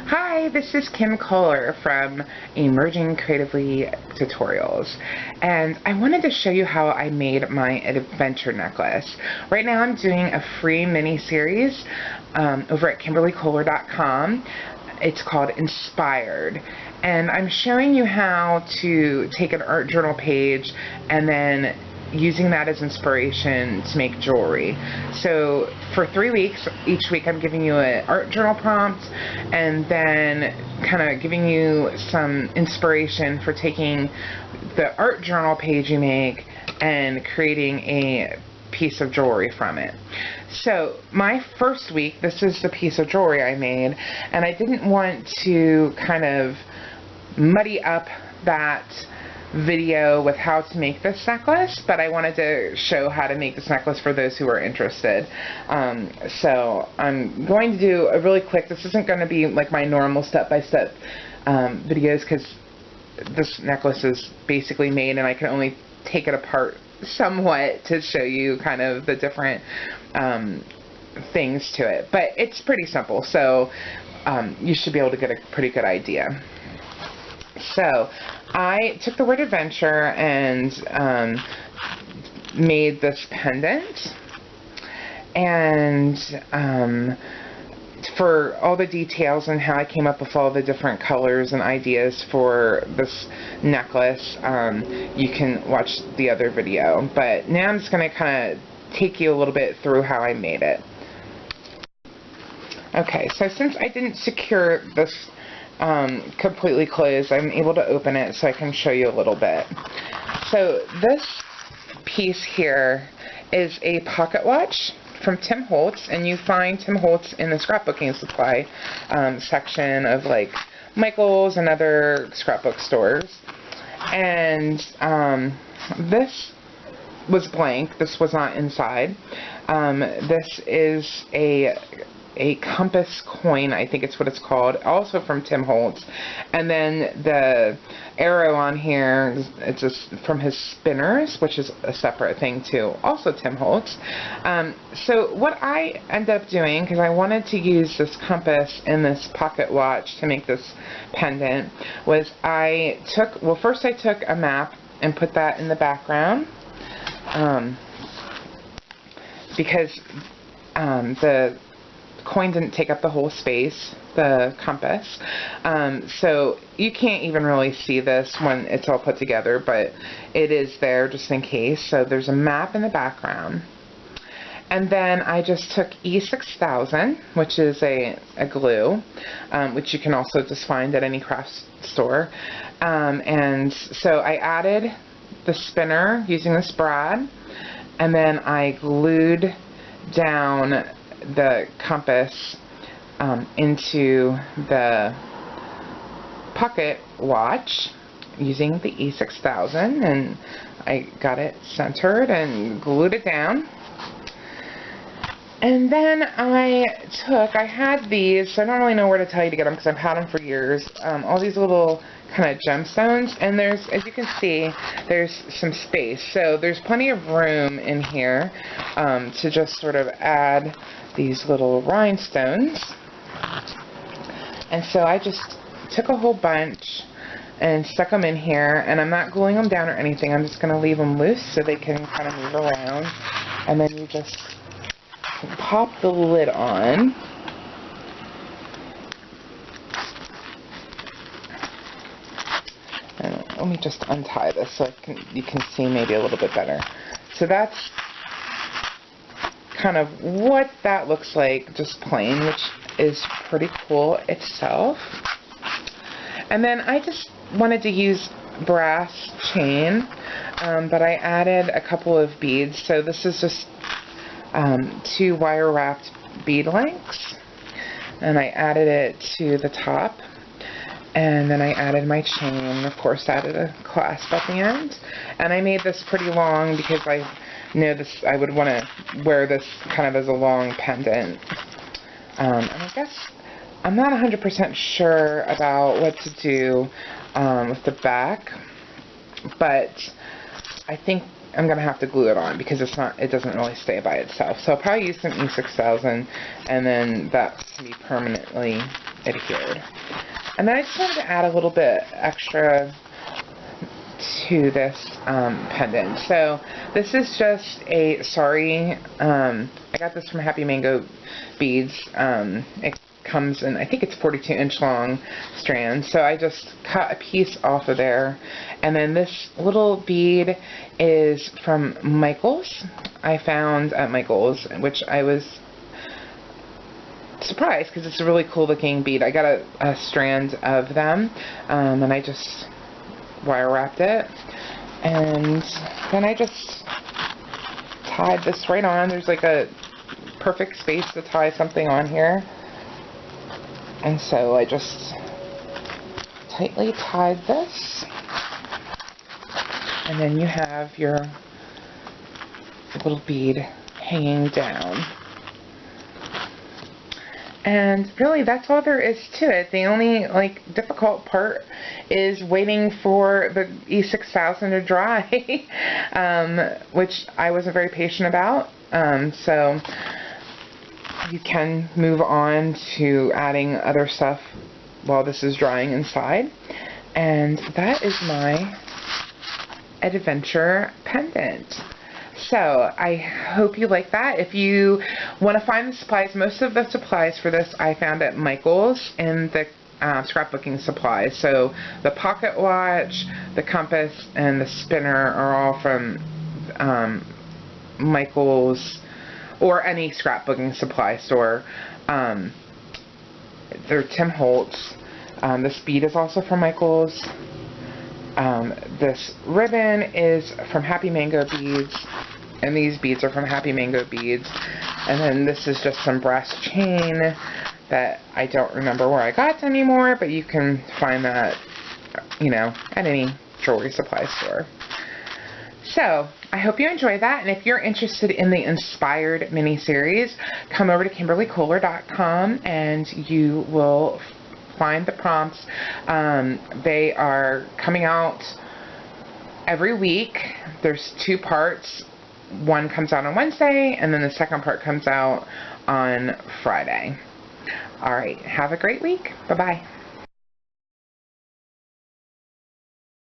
Hi, this is Kim Kohler from Emerging Creatively Tutorials, and I wanted to show you how I made my adventure necklace. Right now I'm doing a free mini-series over at KimberlyKohler.com. It's called Inspired, and I'm showing you how to take an art journal page and then using that as inspiration to make jewelry. So for 3 weeks, each week I'm giving you an art journal prompt and then kind of giving you some inspiration for taking the art journal page you make and creating a piece of jewelry from it. So my first week, this is the piece of jewelry I made, and I didn't want to kind of muddy up that video with how to make this necklace, but I wanted to show how to make this necklace for those who are interested. So I'm going to do a really quick, this isn't going to be like my normal step-by-step videos because this necklace is basically made and I can only take it apart somewhat to show you kind of the different things to it, but it's pretty simple, so you should be able to get a pretty good idea. So I took the word adventure and made this pendant, and for all the details and how I came up with all the different colors and ideas for this necklace, you can watch the other video, but now I'm just going to kind of take you a little bit through how I made it. Okay, so since I didn't secure this completely closed, I'm able to open it so I can show you a little bit. So this piece here is a pocket watch from Tim Holtz, and you find Tim Holtz in the scrapbooking supply section of like Michael's and other scrapbook stores. And this was blank. This was not inside. This is a compass coin, I think it's what it's called, also from Tim Holtz. And then the arrow on here, it's just from his spinners, which is a separate thing too, also Tim Holtz. So what I ended up doing, because I wanted to use this compass in this pocket watch to make this pendant, was I took, well, first I took a map and put that in the background, because the coin didn't take up the whole space, the compass, so you can't even really see this when it's all put together, but it is there just in case. So there's a map in the background, and then I just took E6000, which is a glue, which you can also just find at any craft store, and so I added the spinner using this brad, and then I glued down the compass into the pocket watch using the E6000, and I got it centered and glued it down. And then I had these, so I don't really know where to tell you to get them because I've had them for years, all these little kind of gemstones, and there's, as you can see, there's some space, so there's plenty of room in here to just sort of add these little rhinestones. And so I just took a whole bunch and stuck them in here, and I'm not gluing them down or anything, I'm just going to leave them loose so they can kind of move around, and then you just pop the lid on. And let me just untie this so you can see maybe a little bit better. So that's kind of what that looks like, just plain, which is pretty cool itself. And then I just wanted to use brass chain, but I added a couple of beads. So this is just 2 wire wrapped bead links, and I added it to the top, and then I added my chain, and of course added a clasp at the end. And I made this pretty long because I know this, I would want to wear this kind of as a long pendant. And I guess I'm not 100% sure about what to do with the back, but I think I'm going to have to glue it on because it doesn't really stay by itself. So I'll probably use some E6000, and then that can be permanently adhered. And then I just wanted to add a little bit extra to this pendant. So this is just a sari. I got this from Happy Mango Beads. It comes in, I think it's 42-inch long strands. So I just cut a piece off of there. And then this little bead is from Michaels. I found at Michaels, which I was surprised because it's a really cool looking bead. I got a strand of them, and I just wire wrapped it, and then I just tied this right on. There's like a perfect space to tie something on here, and so I just tightly tied this, and then you have your little bead hanging down. And really, that's all there is to it. The only difficult part is waiting for the E6000 to dry, which I wasn't very patient about. So you can move on to adding other stuff while this is drying inside. And that is my Adventure Pendant. So I hope you like that. If you want to find the supplies, most of the supplies for this I found at Michaels in the scrapbooking supplies. So the pocket watch, the compass, and the spinner are all from Michaels or any scrapbooking supply store. They're Tim Holtz. This bead is also from Michaels. This ribbon is from Happy Mango Beads, and these beads are from Happy Mango Beads. And then this is just some brass chain that I don't remember where I got anymore, but you can find that, you know, at any jewelry supply store. So I hope you enjoy that, and if you're interested in the Inspired mini-series, come over to KimberlyKoehler.com and you will find the prompts. They are coming out every week. There's 2 parts. One comes out on Wednesday, and then the second part comes out on Friday. Alright, have a great week. Bye-bye.